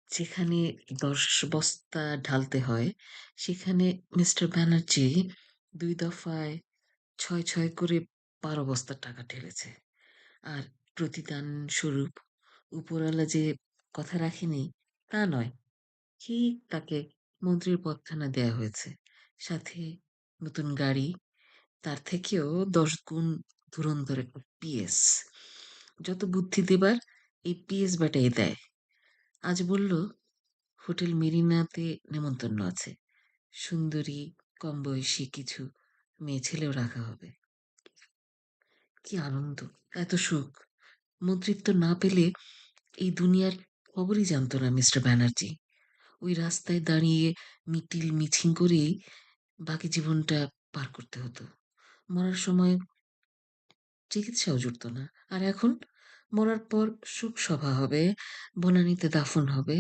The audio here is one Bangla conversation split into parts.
যেখানে ১০ বস্তা ঢালতে হয়, সেখানে মিস্টার ব্যানার্জি ২ দফায় ৬ করে ১২ বস্তা টাকা ঢেলেছে। আর প্রতিদান স্বরূপ উপরওয়ালা যে কথা রাখেনি, তা নয়। ঠিক তাকে মন্ত্রীর পদখানা দেয়া হয়েছে। সাথে নতুন গাড়ি, তার থেকেও ১০ গুণ ধুরন্ধর একটা পিএস। যত বুদ্ধি দেবার এই পিএস ব্যাটাই দেয়। আজ বলল হোটেল মেরিনাতে নেমন্তন্ন আছে। সুন্দরী, কম বয়সী কিছু মেয়েছেলেও রাখা হবে। কি আনন্দ! এত সুখ! মন্ত্রিত্ব না পেলে এই দুনিয়ার খবরই জানত না মিস্টার ব্যানার্জি। ওই রাস্তায় দাঁড়িয়ে মিটিল মিছিল করেই বাকি জীবনটা পার করতে হতো। মরার সময় চিকিৎসাও জুটত না। আর এখন মরার পর শোকসভা হবে, বনানীতে দাফন হবে,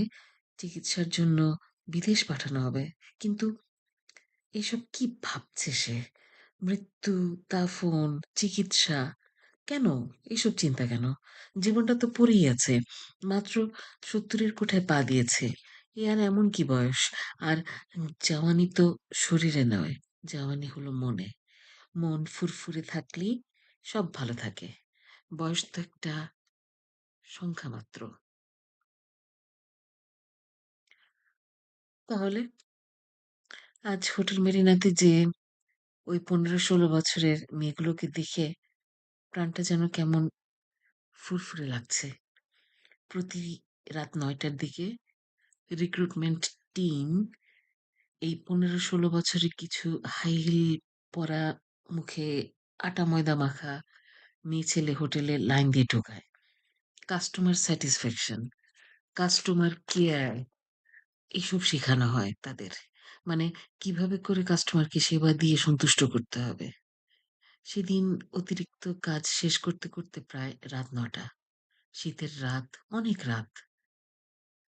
চিকিৎসার জন্য বিদেশ পাঠানো হবে। কিন্তু এসব কি ভাবছে সে? মৃত্যু, দাফন, চিকিৎসা, কেন? এসব চিন্তা কেন? জীবনটা তো পড়েই আছে। মাত্র ৭০-এর কোঠায় পা দিয়েছে। এ আর এমন কি বয়স? আর জাওয়ানি তো শরীরে নয়, জাওয়ানি হলো মনে। মন ফুরফুরে থাকলেই সব ভালো থাকে। বয়স তো একটা সংখ্যা মাত্র। তাহলে আজ হোটেল মেরিনাতে যেয়ে ওই ১৫-১৬ বছরের মেয়েগুলোকে দেখে প্রাণটা যেন কেমন ফুরফুরে লাগছে। প্রতি রাত ৯টার দিকে রিক্রুটমেন্ট টিম এই ১৫-১৬ বছরের কিছু হাই হিল পরা, মুখে আটা ময়দা মাখা মেয়ে-ছেলে হোটেলে লাইন দিয়ে ঢোকায়। কাস্টমার স্যাটিসফ্যাকশন, কাস্টমার কেয়ার এসব শেখানো হয় তাদের। মানে কিভাবে করে কাস্টমারকে সেবা দিয়ে সন্তুষ্ট করতে হবে। সেদিন অতিরিক্ত কাজ শেষ করতে করতে প্রায় রাত ৯টা। শীতের রাত, অনেক রাত।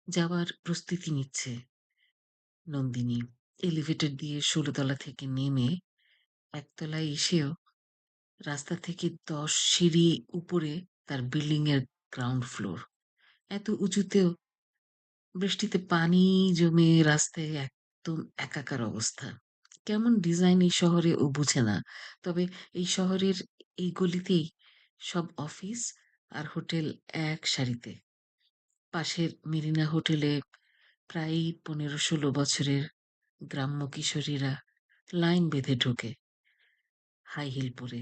যাবার প্রস্তুতি নিচ্ছে নন্দিনী। এলিভেটর দিয়ে ১৬ তলা থেকে নেমে একতলায় এসেও রাস্তা থেকে ১০ সিঁড়ি উপরে তার বিল্ডিং এর গ্রাউন্ড ফ্লোর। এত উঁচুতেও বৃষ্টিতে পানি জমে রাস্তায় একদম একাকার অবস্থা। কেমন ডিজাইন এই শহরে ও বুঝে না। তবে এই শহরের এই গলিতেই সব অফিস আর হোটেল এক সারিতে। পাশের মেরিনা হোটেলে প্রায়ই ১৫-১৬ বছরের গ্রাম্য কিশোরীরা লাইন বেঁধে ঢোকে হাই হিল পরে।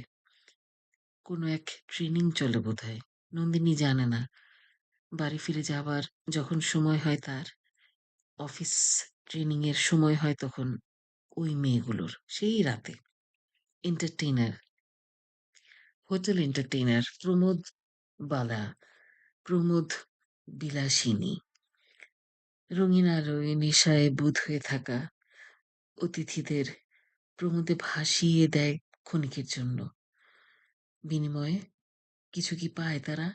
কোনো এক ট্রেনিং চলে বোধহয়। নন্দিনী জানে না। বাড়ি ফিরে যাবার যখন সময় হয় তার, অফিস ট্রেনিং এর সময় হয় তখন ওই মেয়েগুলোর সেই রাতে। এন্টারটেইনার, হোটেল এন্টারটেইনার প্রমোদ বালা, প্রমোদ বিলাসিনী, রঙিন আলোয় নেশায় বুঁদ হয়ে থাকা অতিথিদের প্রমোদে ভাসিয়ে দেয় ক্ষণিকের জন্য। বিনিময়ে কিছু কি পায় তারা?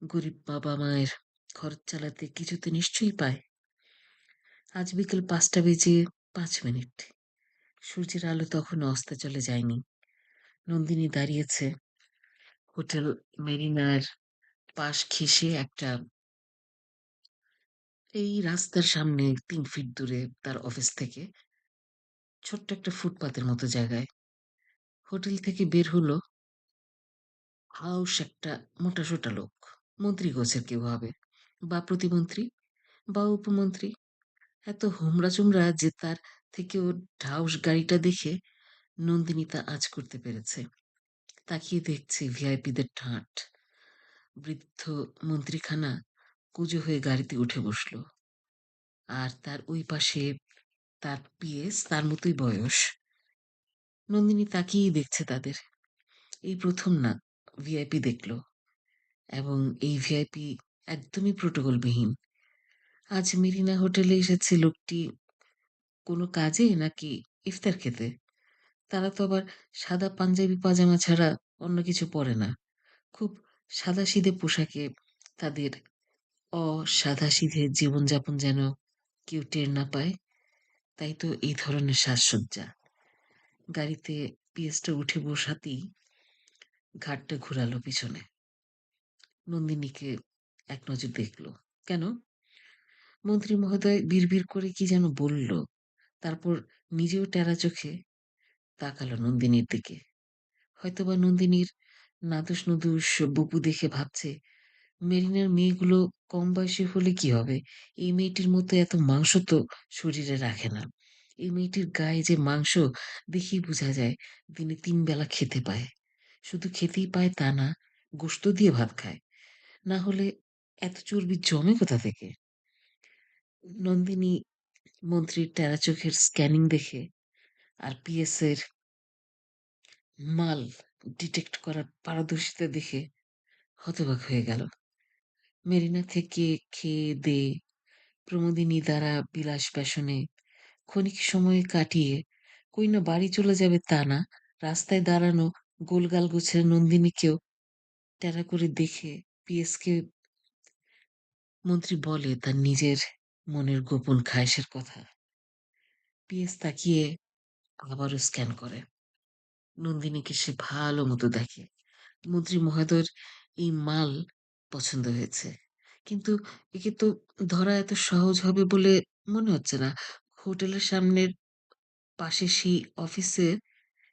গরিব বাবা মায়ের খরচ চালাতে কিছু তো নিশ্চয়ই পায়। আজ বিকেল ৫টা বেজে ৫ মিনিট। সূর্যের আলো তখনও অস্তাচলে যায়নি। নন্দিনী দাঁড়িয়েছে হোটেল মেরিনার পাশ ঘেঁষে একটা, এই রাস্তার সামনে ৩ ফিট দূরে তার অফিস থেকে ছোট্ট একটা ফুটপাতের মতো জায়গায়। হোটেল থেকে বের হলো হাউস একটা মোটাসোটা লোক। মন্ত্রী গোছের কেউ হবে, বা প্রতিমন্ত্রী, বা উপমন্ত্রী। এত হোমরা চোমরা যে তার থেকেও ঢাউস গাড়িটা দেখে নন্দিনী তা আঁচ করতে পেরেছে। তাকিয়ে দেখছে ভিআইপিদের ঠাঁট। বৃদ্ধ মন্ত্রীখানা কুঁজো হয়ে গাড়িতে উঠে বসলো। আর তার ওই পাশে তার পিএস, তার মতোই বয়স। নন্দিনী তাকিয়েই দেখছে তাদের। এই প্রথম না ভিআইপি দেখল, এবং এই ভিআইপি একদমই প্রোটোকলবিহীন। আজ মেরিনা হোটেলে এসেছে লোকটি কোনো কাজে নাকি ইফতার খেতে? তারা তো আবার সাদা পাঞ্জাবি পাজামা ছাড়া অন্য কিছু পরে না। খুব সাদাসিধে পোশাকে তাদের অসাধাসিধে জীবনযাপন যেন কেউ টের না পায়। তাই তো এই ধরনের সাজসজ্জা। গাড়িতে পিএসটা উঠে বসাতেই ঘাটটা ঘুরালো পিছনে। নন্দিনীকে এক নজর দেখল। কেন? মন্ত্রী মহোদয় বিড়বিড় করে কি যেন বলল। তারপর নিজেও টেরা চোখে তাকালো নন্দিনীর দিকে। হয়তোবা নন্দিনীর নাদুস-নুদুস বুবু দেখে ভাবছে, মেরিনার মেয়েগুলো কম বয়সী হলে কি হবে? এই মেয়েটির মতো এত মাংস তো শরীরে রাখে না। এই মেয়েটির গায়ে যে মাংস দেখেই বোঝা যায় দিনে ৩ বেলা খেতে পায়। শুধু খেতেই পায় তা না, গোশত দিয়ে ভাত খায়। না হলে এত চর্বি জমে কোথা থেকে? নন্দিনী মন্ত্রীর টেরা চোখের স্ক্যানিং দেখে আর পিএস এর মাল ডিটেক্ট করার পারদর্শিতা দেখে হতবাক হয়ে গেল। মেরিনা থেকে খেয়ে-দেয়ে প্রমোদিনী দ্বারা বিলাস ব্যসনে ক্ষণিক সময় কাটিয়ে কই না বাড়ি চলে যাবে তা না, রাস্তায় দাঁড়ানো গোলগাল গোছের নন্দিনীকেও ট্যারা করে দেখে পিএসকে মন্ত্রী বলে তার নিজের মনের গোপন খায়েশের কথা। পিএস তাকিয়ে আবারও স্ক্যান করে। নন্দিনীকে সে ভালো মতো দেখে। মন্ত্রী মহোদয়ের এই মাল পছন্দ হয়েছে। কিন্তু একে তো ধরা এত সহজ হবে বলে মনে হচ্ছে না। হোটেলের সামনের পাশে সেই অফিসের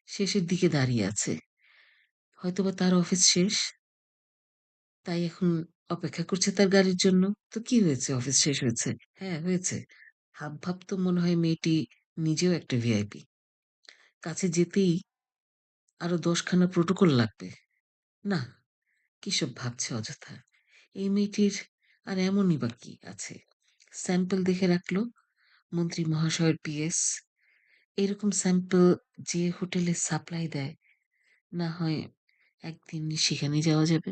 শেষের দিকে দাঁড়িয়ে আছে। হয়তোবা তার অফিস শেষ, তাই এখন অপেক্ষা করছে তার গাড়ির জন্য। তো কি হয়েছে, অফিস শেষ হয়েছে? হ্যাঁ, হয়েছে। হাবভাব তো মনে হয় মেয়েটি নিজেও একটা ভিআইপি। কাছে যেতেই আরো ১০ খানা প্রোটোকল লাগবে। না, কিসব ভাবছে অযথা। এই মেয়েটির আর এমনই বা কি আছে? স্যাম্পল দেখে রাখলো মন্ত্রী মহাশয়ের পিএস। এরকম স্যাম্পল যে হোটেলে সাপ্লাই দেয়, না হয় একদিন সেখানেই যাওয়া যাবে।